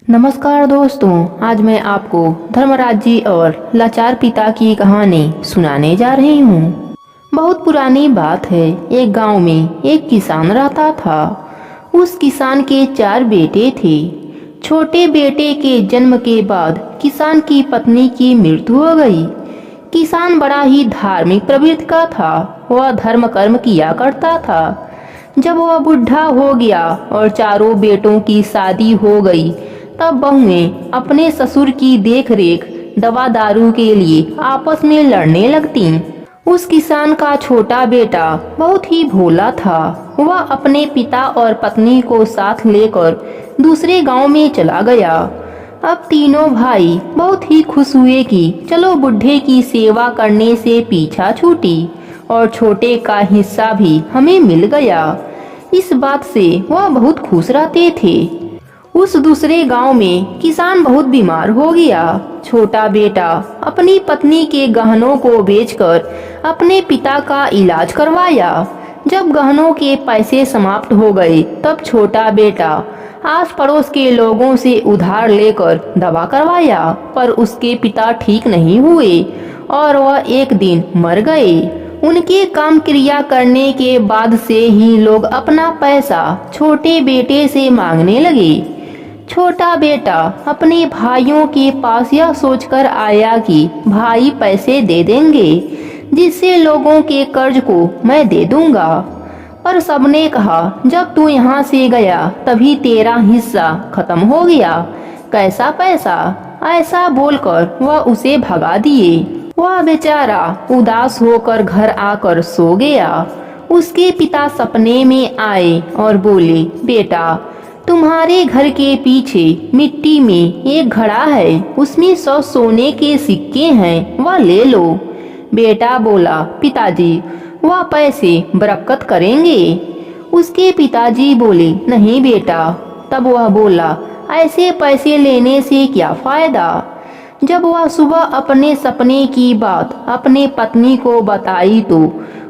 नमस्कार दोस्तों, आज मैं आपको धर्मराज जी और लाचार पिता की कहानी सुनाने जा रही हूँ। बहुत पुरानी बात है। एक गांव में एक किसान रहता था। उस किसान के 4 बेटे थे। छोटे बेटे के जन्म के बाद किसान की पत्नी की मृत्यु हो गई। किसान बड़ा ही धार्मिक प्रवृत्ति का था। वह धर्म कर्म किया करता था। जब वह बुढ़ा हो गया और चारों बेटों की शादी हो गई, तब बहुएं अपने ससुर की देखरेख दवा दारू के लिए आपस में लड़ने लगती। उस किसान का छोटा बेटा बहुत ही भोला था। वह अपने पिता और पत्नी को साथ लेकर दूसरे गांव में चला गया। अब तीनों भाई बहुत ही खुश हुए कि चलो बुढ़े की सेवा करने से पीछा छूटी और छोटे का हिस्सा भी हमें मिल गया। इस बात से वह बहुत खुश रहते थे। उस दूसरे गांव में किसान बहुत बीमार हो गया। छोटा बेटा अपनी पत्नी के गहनों को बेचकर अपने पिता का इलाज करवाया। जब गहनों के पैसे समाप्त हो गए, तब छोटा बेटा आस पड़ोस के लोगों से उधार लेकर दवा करवाया, पर उसके पिता ठीक नहीं हुए और वह एक दिन मर गए। उनके काम क्रिया करने के बाद से ही लोग अपना पैसा छोटे बेटे से मांगने लगे। छोटा बेटा अपने भाइयों के पास यह सोचकर आया कि भाई पैसे दे देंगे, जिससे लोगों के कर्ज को मैं दे दूंगा। पर सबने कहा, जब तू यहाँ से गया तभी तेरा हिस्सा खत्म हो गया, कैसा पैसा। ऐसा बोलकर वह उसे भगा दिए। वह बेचारा उदास होकर घर आकर सो गया। उसके पिता सपने में आए और बोले, बेटा, तुम्हारे घर के पीछे मिट्टी में एक घड़ा है, उसमें 100 सोने के सिक्के हैं, वह ले लो। बेटा बोला, पिताजी, वह पैसे बरकत करेंगे। उसके पिताजी बोले, नहीं बेटा। तब वह बोला, ऐसे पैसे लेने से क्या फायदा। जब वह सुबह अपने सपने की बात अपने पत्नी को बताई, तो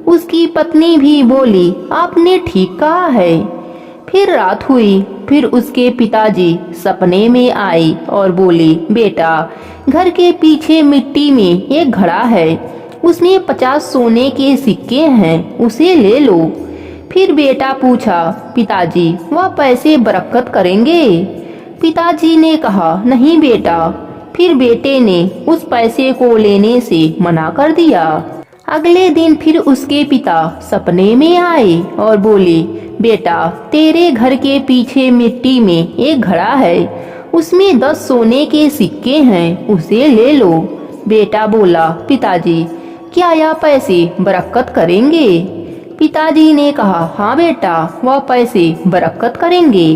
उसकी पत्नी भी बोली, आपने ठीक कहा है। फिर रात हुई। फिर उसके पिताजी सपने में आए और बोले, बेटा, घर के पीछे मिट्टी में एक घड़ा है, उसमें 50 सोने के सिक्के हैं, उसे ले लो। फिर बेटा पूछा, पिताजी, वह पैसे बरकत करेंगे। पिताजी ने कहा, नहीं बेटा। फिर बेटे ने उस पैसे को लेने से मना कर दिया। अगले दिन फिर उसके पिता सपने में आए और बोले, बेटा, तेरे घर के पीछे मिट्टी में एक घड़ा है, उसमें 10 सोने के सिक्के हैं, उसे ले लो। बेटा बोला, पिताजी, क्या यह पैसे बरकत करेंगे। पिताजी ने कहा, हाँ बेटा, वह पैसे बरकत करेंगे।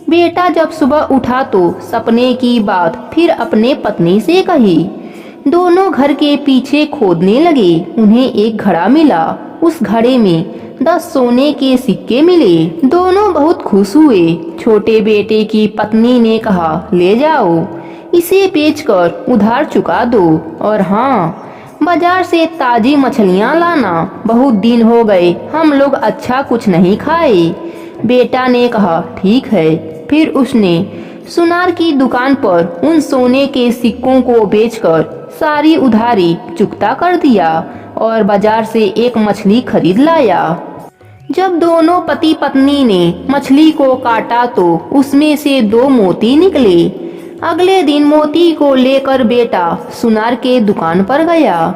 बेटा जब सुबह उठा तो सपने की बात फिर अपने पत्नी से कही। दोनों घर के पीछे खोदने लगे। उन्हें एक घड़ा मिला। उस घड़े में 10 सोने के सिक्के मिले। दोनों बहुत खुश हुए। छोटे बेटे की पत्नी ने कहा, ले जाओ, इसे बेचकर उधार चुका दो, और हाँ, बाजार से ताजी मछलियाँ लाना, बहुत दिन हो गए हम लोग अच्छा कुछ नहीं खाए। बेटा ने कहा, ठीक है। फिर उसने सुनार की दुकान पर उन सोने के सिक्कों को बेचकर सारी उधारी चुकता कर दिया और बाजार से एक मछली खरीद लाया। जब दोनों पति पत्नी ने मछली को काटा तो उसमें से 2 मोती निकले। अगले दिन मोती को लेकर बेटा सुनार के दुकान पर गया,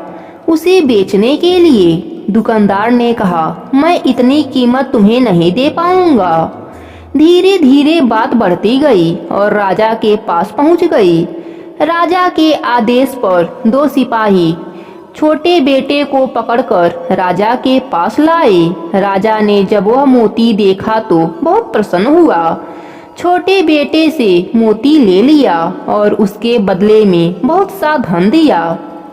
उसे बेचने के लिए। दुकानदार ने कहा, मैं इतनी कीमत तुम्हें नहीं दे पाऊंगा। धीरे धीरे बात बढ़ती गई और राजा के पास पहुंच गई। राजा के आदेश पर 2 सिपाही छोटे बेटे को पकड़कर राजा के पास लाए। राजा ने जब वह मोती देखा तो बहुत प्रसन्न हुआ। छोटे बेटे से मोती ले लिया और उसके बदले में बहुत सा धन दिया।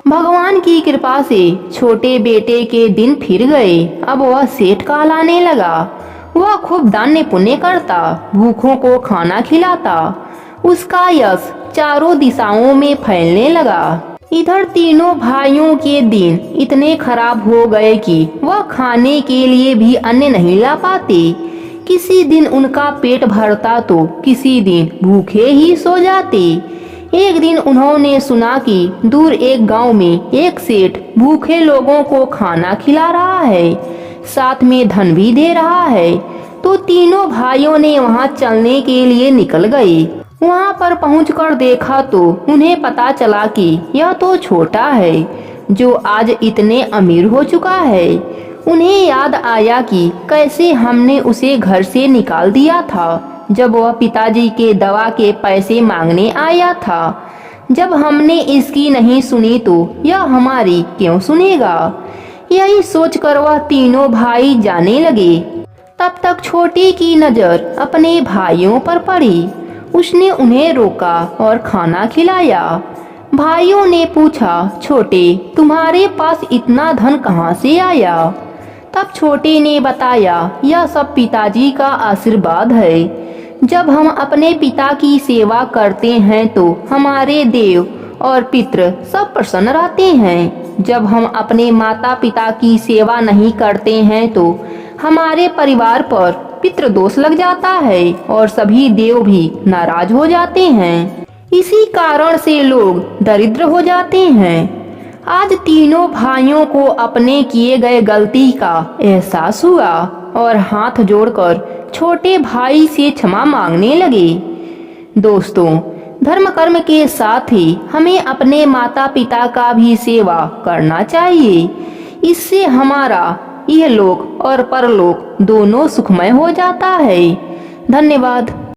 भगवान की कृपा से छोटे बेटे के दिन फिर गए। अब वह सेठ कहलाने लगा। वह खूब दान पुण्य करता, भूखों को खाना खिलाता। उसका यश चारों दिशाओं में फैलने लगा। इधर तीनों भाइयों के दिन इतने खराब हो गए कि वह खाने के लिए भी अन्न नहीं ला पाते। किसी दिन उनका पेट भरता तो किसी दिन भूखे ही सो जाते। एक दिन उन्होंने सुना कि दूर एक गांव में एक सेठ भूखे लोगों को खाना खिला रहा है, साथ में धन भी दे रहा है। तो तीनों भाइयों ने वहां चलने के लिए निकल गए। वहां पर पहुंचकर देखा तो उन्हें पता चला कि यह तो छोटा है जो आज इतने अमीर हो चुका है। उन्हें याद आया कि कैसे हमने उसे घर से निकाल दिया था जब वह पिताजी के दवा के पैसे मांगने आया था। जब हमने इसकी नहीं सुनी तो यह हमारी क्यों सुनेगा। यही सोचकर वह तीनों भाई जाने लगे। तब तक छोटी की नजर अपने भाइयों पर पड़ी। उसने उन्हें रोका और खाना खिलाया। भाइयों ने पूछा, छोटे तुम्हारे पास इतना धन कहाँ से आया। तब छोटे ने बताया, यह सब पिताजी का आशीर्वाद है। जब हम अपने पिता की सेवा करते हैं तो हमारे देव और पितृ सब प्रसन्न रहते हैं। जब हम अपने माता पिता की सेवा नहीं करते हैं तो हमारे परिवार पर पितृ दोष लग जाता है और सभी देव भी नाराज हो जाते हैं। इसी कारण से लोग दरिद्र हो जाते हैं। आज तीनों भाइयों को अपने किए गए गलती का एहसास हुआ और हाथ जोड़कर छोटे भाई से क्षमा मांगने लगे। दोस्तों, धर्म कर्म के साथ ही हमें अपने माता पिता का भी सेवा करना चाहिए। इससे हमारा यह लोक और परलोक दोनों सुखमय हो जाता है। धन्यवाद।